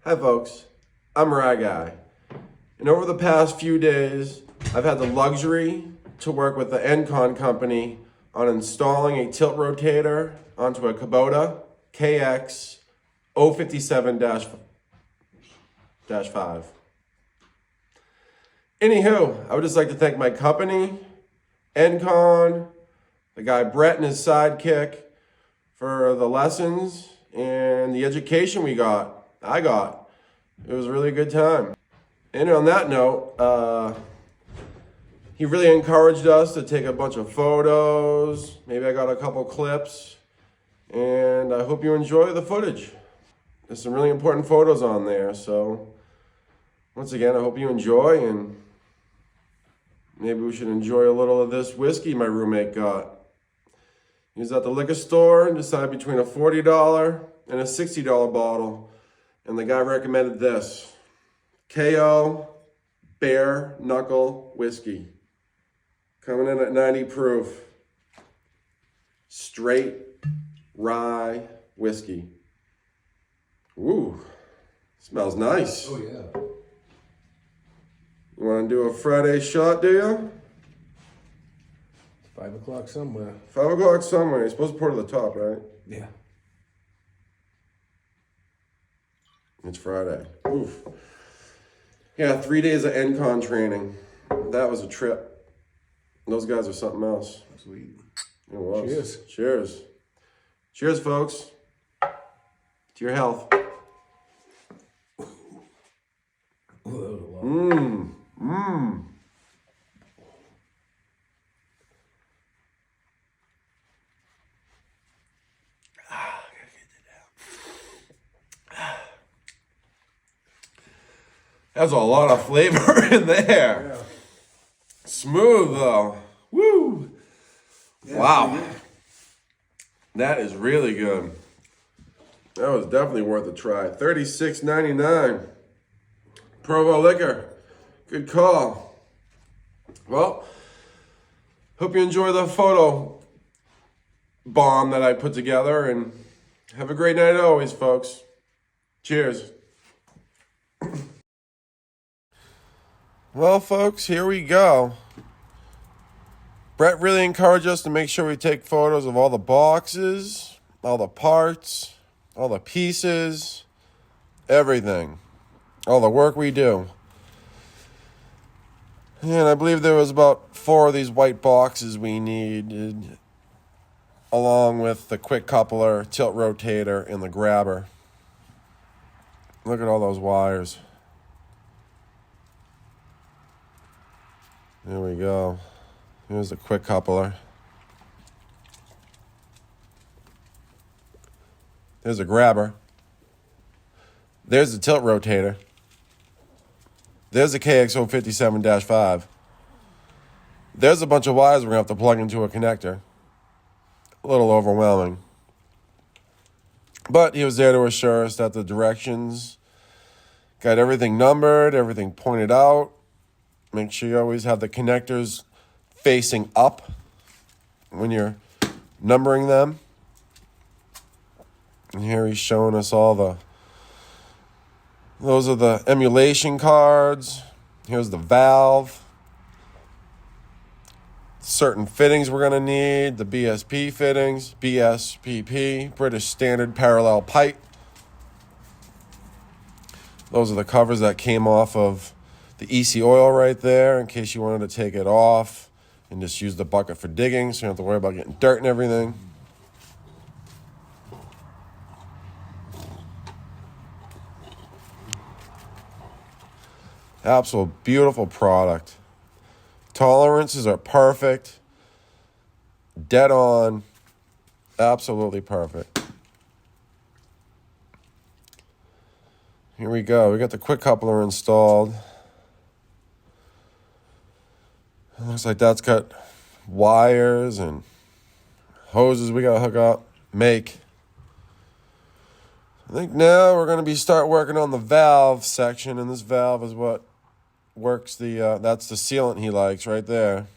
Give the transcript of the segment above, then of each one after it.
Hi folks, I'm Rye Guy, and over the past few days, I've had the luxury to work with the Engcon company on installing a tilt rotator onto a Kubota KX 057-5. Anywho, I would just like to thank my company, Engcon, the guy Brett and his sidekick for the lessons and the education I got. It was a really good time. And on that note, he really encouraged us to take a bunch of photos. Maybe I got a couple clips. And I hope you enjoy the footage. There's some really important photos on there. So once again, I hope you enjoy, and maybe we should enjoy a little of this whiskey my roommate got. He was at the liquor store and decided between a $40 and a $60 bottle. And the guy recommended this. KO Bare Knuckle Whiskey. Coming in at 90 proof. Straight rye whiskey. Ooh, smells nice. Oh yeah. You want to do a Friday shot, do you? 5 o'clock somewhere. 5 o'clock somewhere. You're supposed to pour to the top, right? Yeah. It's Friday. Oof. Yeah, 3 days of Engcon training. That was a trip. Those guys are something else. Sweet. It was. Cheers. Cheers. Cheers, folks. To your health. Oh, that was a lot. Mmm. Mmm. That's a lot of flavor in there. Yeah. Smooth though. Woo. Yeah, Wow. That is really good. That was definitely worth a try. $36.99. Provo Liquor. Good call. Well, hope you enjoy the photo bomb that I put together, and have a great night always, folks. Cheers. Well, folks, here we go. Brett really encouraged us to make sure we take photos of all the boxes, all the parts, all the pieces, everything, all the work we do. And I believe there was about 4 of these white boxes we needed, along with the quick coupler, tilt rotator, and the grabber. Look at all those wires. There we go. Here's the quick coupler. There's a grabber. There's the tilt rotator. There's the KX 057-5. There's a bunch of wires we're going to have to plug into a connector. A little overwhelming. But he was there to assure us that the directions got everything numbered, everything pointed out. Make sure you always have the connectors facing up when you're numbering them. And here he's showing us those are the emulation cards. Here's the valve. Certain fittings we're going to need. The BSP fittings, BSPP, British Standard Parallel Pipe. Those are the covers that came off of the EC oil right there, in case you wanted to take it off and just use the bucket for digging, so you don't have to worry about getting dirt and everything. Absolute beautiful product. Tolerances are perfect. Dead on. Absolutely perfect. Here we go. We got the quick coupler installed. It looks like that's got wires and hoses we gotta hook up, make. I think now we're gonna start working on the valve section, and this valve is what works that's the sealant he likes right there.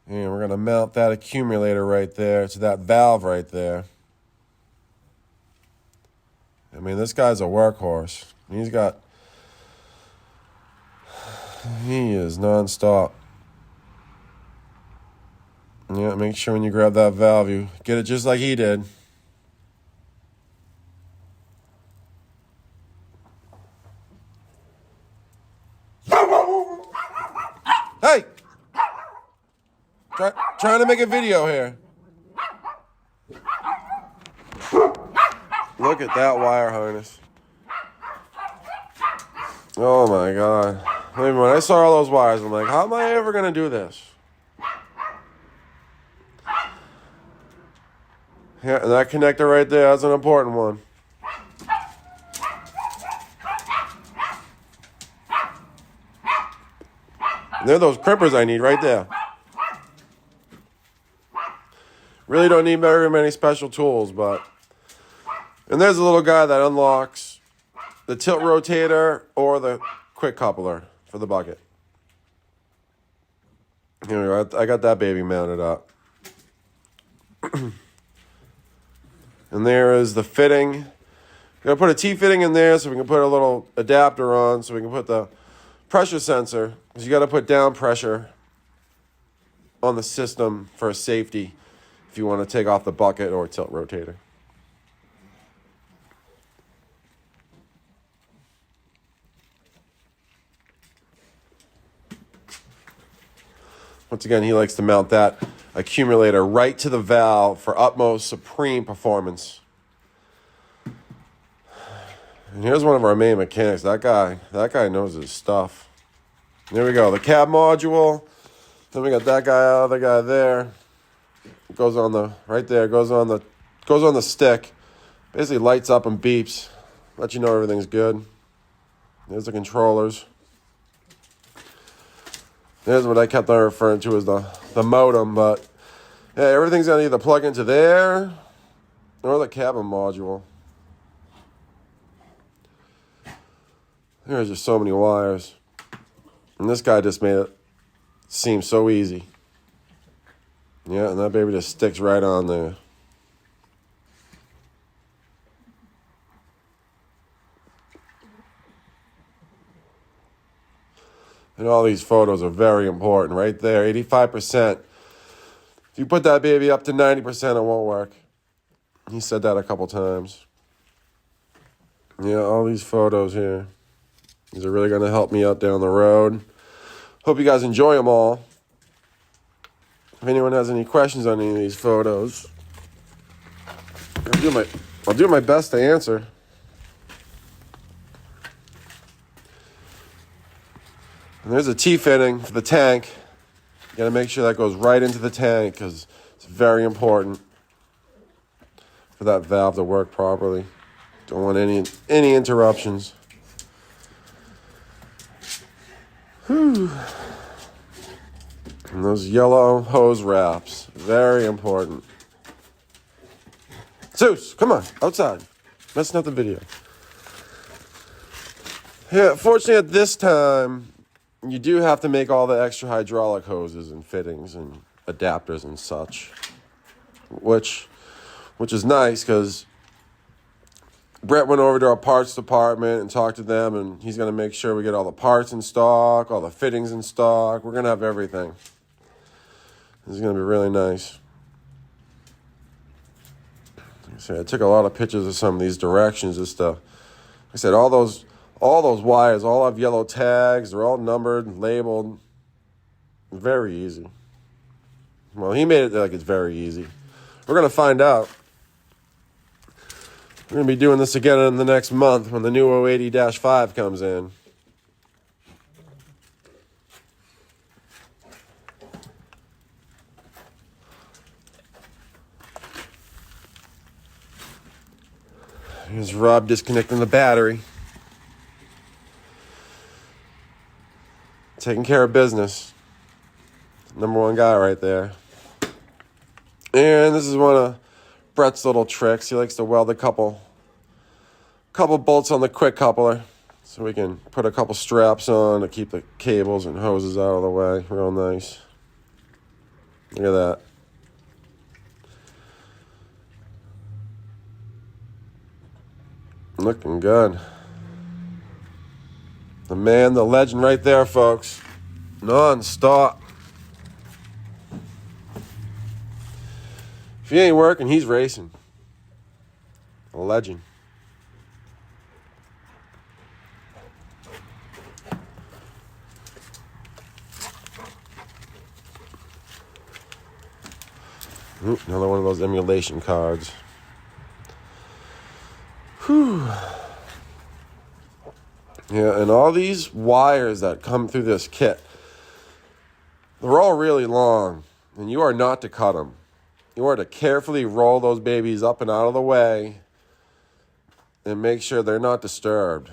And we're gonna mount that accumulator right there to that valve right there. I mean, this guy's a workhorse. He is nonstop. Yeah, make sure when you grab that valve, you get it just like he did. Hey! Trying to make a video here. Look at that wire harness. Oh my God. I mean, when I saw all those wires, I'm like, how am I ever going to do this? Yeah, and that connector right there, that's an important one. And they're those crimpers I need right there. Really don't need very many special tools, but... And there's a little guy that unlocks the tilt rotator or the quick coupler for the bucket. Here we go. I got that baby mounted up. And there is the fitting. Gonna put a T-fitting in there so we can put a little adapter on so we can put the pressure sensor. Because you got to put down pressure on the system for safety if you want to take off the bucket or tilt rotator. Once again, he likes to mount that accumulator right to the valve for utmost supreme performance. And here's one of our main mechanics. That guy knows his stuff. There we go. The cab module. Then we got that guy, other guy there. It goes on the right there. Goes on the stick. Basically lights up and beeps. Let you know everything's good. There's the controllers. There's what I kept on referring to as the modem, but yeah, everything's gonna either plug into there or the cabin module. There's just so many wires. And this guy just made it seem so easy. Yeah, and that baby just sticks right on there. And all these photos are very important right there. 85%. If you put that baby up to 90%, it won't work. He said that a couple times. Yeah, all these photos here. These are really going to help me out down the road. Hope you guys enjoy them all. If anyone has any questions on any of these photos, I'll do my best to answer. And there's a T-fitting for the tank. You gotta make sure that goes right into the tank because it's very important for that valve to work properly. Don't want any interruptions. Whew. And those yellow hose wraps, very important. Zeus, come on, outside. Messing up the video. Yeah, fortunately at this time, you do have to make all the extra hydraulic hoses and fittings and adapters and such, which is nice because Brett went over to our parts department and talked to them, and he's going to make sure we get all the parts in stock, all the fittings in stock. We're going to have everything. This is going to be really nice. Like I said, I took a lot of pictures of some of these directions just to, like I said, all those wires all have yellow tags. They're all numbered, labeled. Very easy. Well, he made it like it's very easy. We're going to find out. We're going to be doing this again in the next month when the new 080-5 comes in. Here's Rob disconnecting the battery. Taking care of business. Number one guy right there. And this is one of Brett's little tricks. He likes to weld a couple bolts on the quick coupler so we can put a couple straps on to keep the cables and hoses out of the way. Real nice. Look at that. Looking good. The man, the legend right there, folks. Non-stop. If he ain't working, he's racing. A legend. Ooh, another one of those emulation cards. Whew. Yeah, and all these wires that come through this kit, they're all really long, and you are not to cut them. You are to carefully roll those babies up and out of the way and make sure they're not disturbed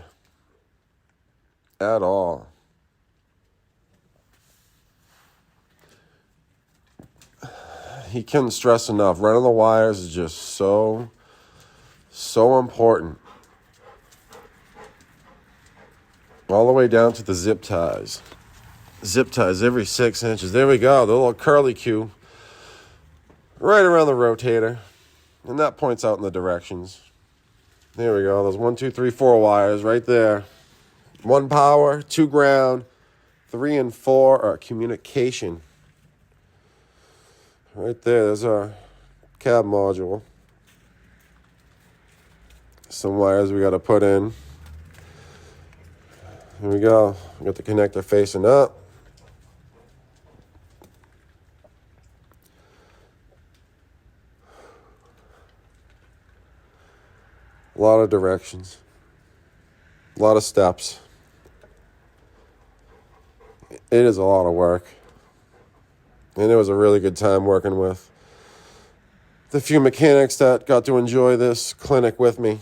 at all. He can't stress enough. Running the wires is just so important. All the way down to the zip ties. Zip ties every 6 inches. There we go. The little curly cue. Right around the rotator. And that points out in the directions. There we go. Those 1, 2, 3, 4 wires right there. 1 power, 2 ground, 3 and 4 are communication. Right there, there's our cab module. Some wires we got to put in. Here we go. We got the connector facing up. A lot of directions. A lot of steps. It is a lot of work. And it was a really good time working with the few mechanics that got to enjoy this clinic with me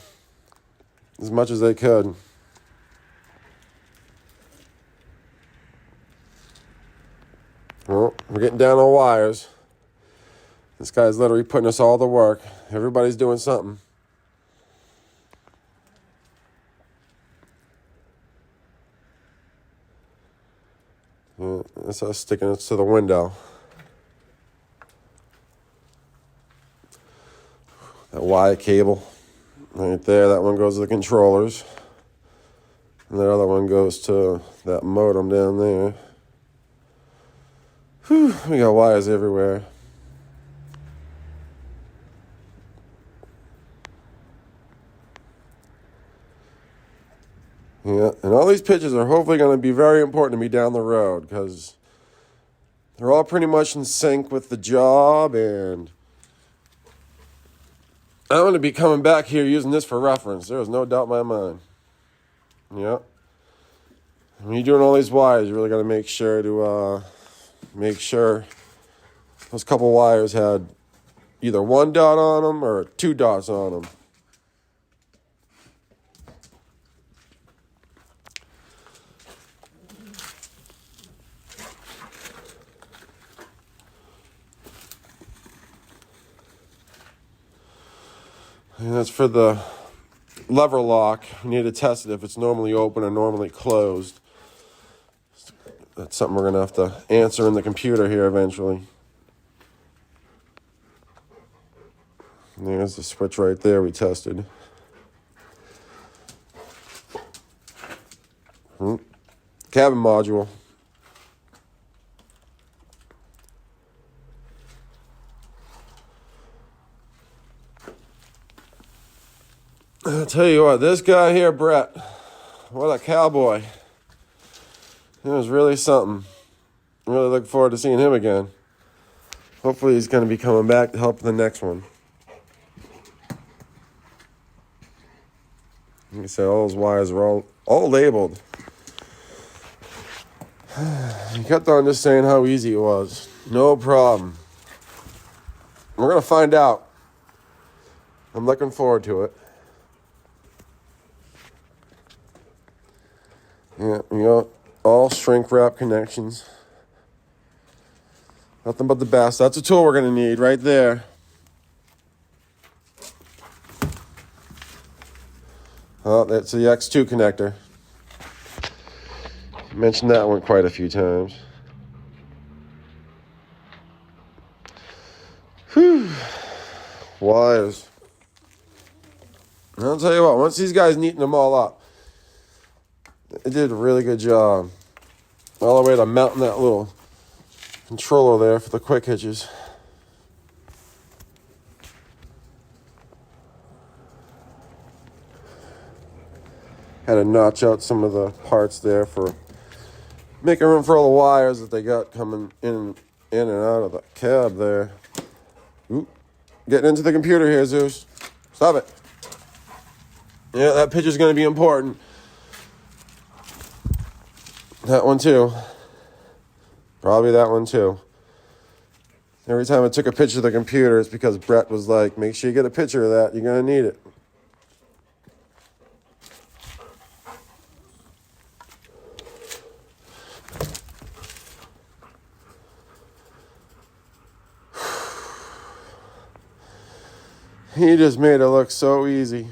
as much as they could. Well, we're getting down on wires. This guy's literally putting us all to work. Everybody's doing something. Yeah, that's us sticking it to the window. That Y cable right there, that one goes to the controllers. And that other one goes to that modem down there. Whew, we got wires everywhere. Yeah, and all these pictures are hopefully going to be very important to me down the road because they're all pretty much in sync with the job, and I'm going to be coming back here using this for reference. There is no doubt in my mind. Yeah. When you're doing all these wires, you really got to make sure those couple wires had either 1 dot on them or 2 dots on them. And that's for the lever lock. We need to test it if it's normally open or normally closed. That's something we're going to have to answer in the computer here eventually. And there's the switch right there we tested. Cabin module. I'll tell you what, this guy here, Brett, what a cowboy. It was really something. I'm really looking forward to seeing him again. Hopefully he's going to be coming back to help the next one. Like I said, all those wires are all labeled. He kept on just saying how easy it was. No problem. We're going to find out. I'm looking forward to it. Yeah, all shrink wrap connections. Nothing but the best. That's a tool we're going to need right there. Oh, that's the X2 connector. Mentioned that one quite a few times. Whew. Wires. And I'll tell you what, once these guys neaten them all up, they did a really good job. All the way to mounting that little controller there for the quick hitches. Had to notch out some of the parts there for making room for all the wires that they got coming in and out of the cab there. Oop. Getting into the computer here, Zeus. Stop it. Yeah, that picture's going to be important. That one too. Probably that one too. Every time I took a picture of the computer, it's because Brett was like, make sure you get a picture of that. You're going to need it. He just made it look so easy.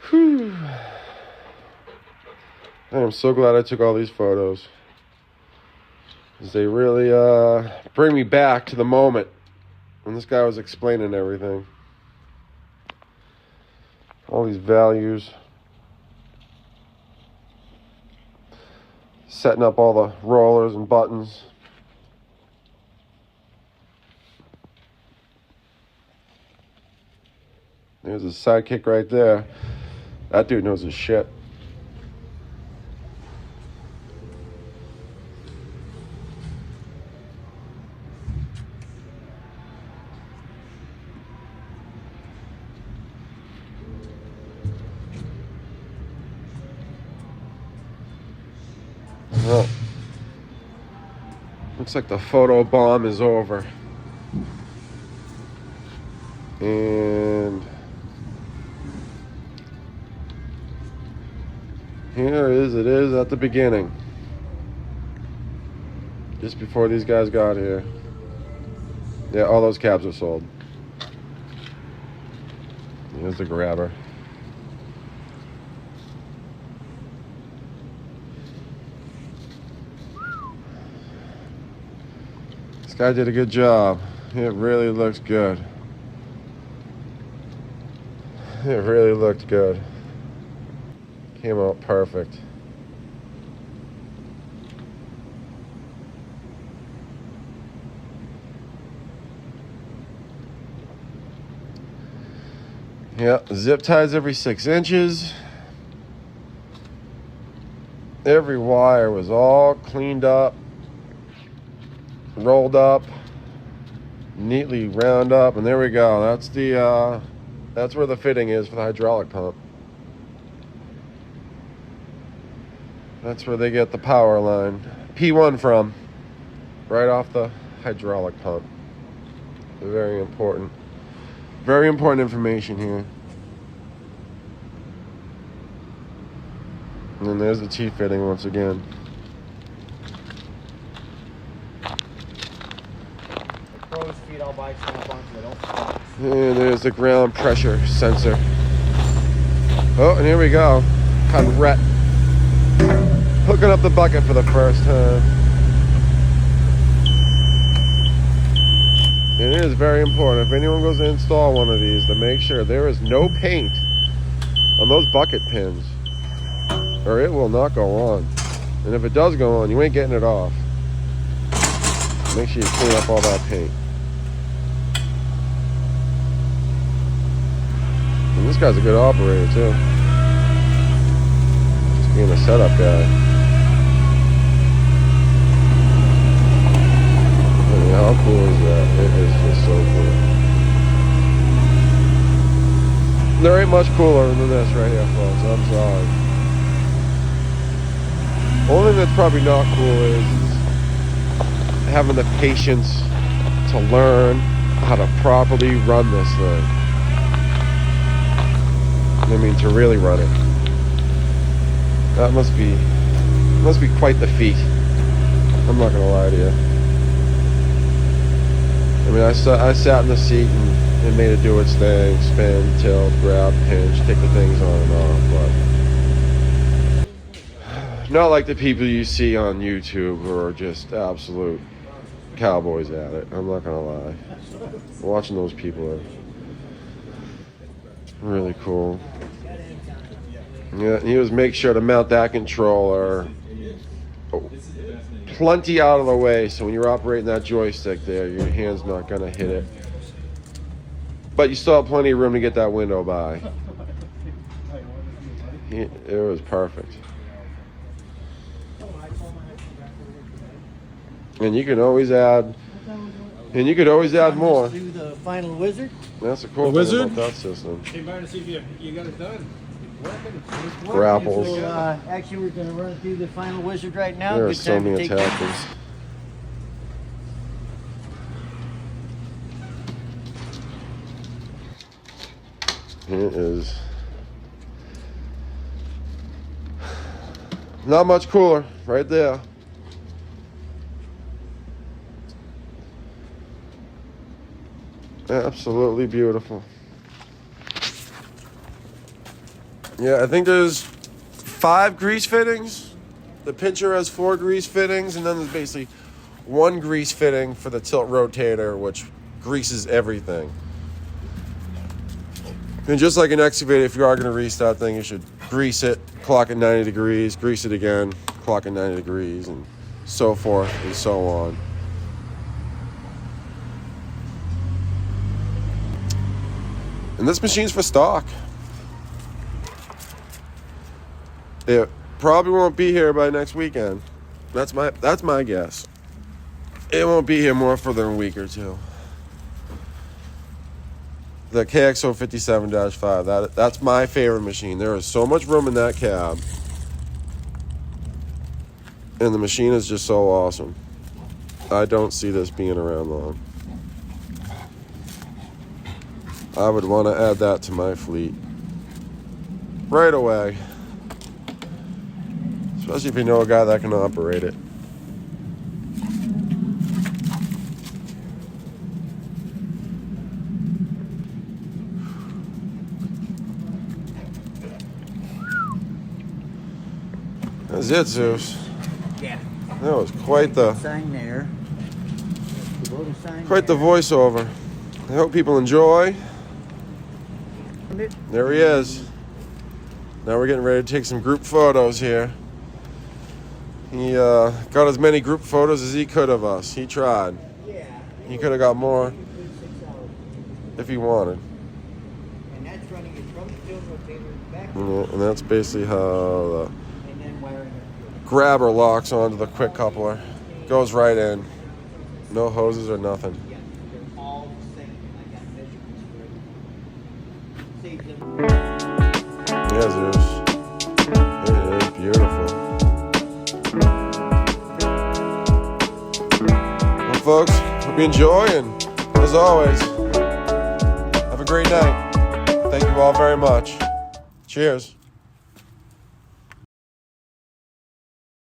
Whew. I am so glad I took all these photos. 'Cause they really bring me back to the moment when this guy was explaining everything. All these values. Setting up all the rollers and buttons. There's a sidekick right there. That dude knows his shit. Well, looks like the photo bomb is over. And here it is at the beginning. Just before these guys got here. Yeah, all those cabs are sold. Here's the grabber. This guy did a good job. It really looks good. It really looked good. Came out perfect. Yeah, zip ties every 6 inches. Every wire was all cleaned up, rolled up, neatly round up, and there we go. That's where the fitting is for the hydraulic pump. That's where they get the power line P1 from, right off the hydraulic pump. Very important information here. And then there's the T-fitting once again. Crow's feet all bikes snap onto, they don't stop. And there's the ground pressure sensor. Oh, and here we go. Rhett hooking up the bucket for the first time. And it is very important, if anyone goes to install one of these, to make sure there is no paint on those bucket pins, or it will not go on. And if it does go on, you ain't getting it off. Make sure you clean up all that paint. And this guy's a good operator too. Just being a setup guy. I mean, how cool is that? It is just so cool. There ain't much cooler than this right here, folks. I'm sorry. Only thing that's probably not cool is having the patience to learn how to properly run this thing. I mean, to really run it. That must be quite the feat. I'm not gonna lie to you. I mean, I sat in the seat and made it do its thing, spin, tilt, grab, pinch, take the things on and off, but Not like the people you see on YouTube who are just absolute cowboys at it. I'm not gonna lie. Watching those people are really cool. Yeah, he was make sure to mount that controller plenty out of the way, so when you're operating that joystick there, your hand's not gonna hit it. But you still have plenty of room to get that window by. It was perfect. And you can always add, more. Do the final wizard. That's a cool The thing wizard? about that system. Came by to see if you got it done. Grapples. So, actually, we're going to run through the final wizard right now. There are Good so time to many take attachments. It is not much cooler right there. Absolutely beautiful. Yeah, I think there's 5 grease fittings. The pincher has 4 grease fittings, and then there's basically 1 grease fitting for the tilt rotator, which greases everything. And just like an excavator, if you are going to restart thing, you should grease it, clock at 90 degrees, grease it again, clock at 90 degrees, and so forth and so on. And this machine's for stock. It probably won't be here by next weekend. That's my guess. It won't be here more for than a week or two. The KXO 57-5, that's my favorite machine. There is so much room in that cab. And the machine is just so awesome. I don't see this being around long. I would want to add that to my fleet right away. Especially if you know a guy that can operate it. That's it, Zeus. Yeah. That was quite the Sign there. Kubota sign quite the there. voiceover. I hope people enjoy. There he is. Now we're getting ready to take some group photos here. He got as many group photos as he could of us. He tried. Yeah. He could have got more if he wanted. And that's running it from the tilt rotator back. Yeah, and that's basically how the And then wiring it. grabber locks onto the quick coupler. Goes right in. No hoses or nothing. Yeah, they're all the same. I got measurements for it. Saves them. Yeah, Zeus. It is beautiful. Well, folks, hope you enjoy, and as always, have a great night. Thank you all very much. Cheers.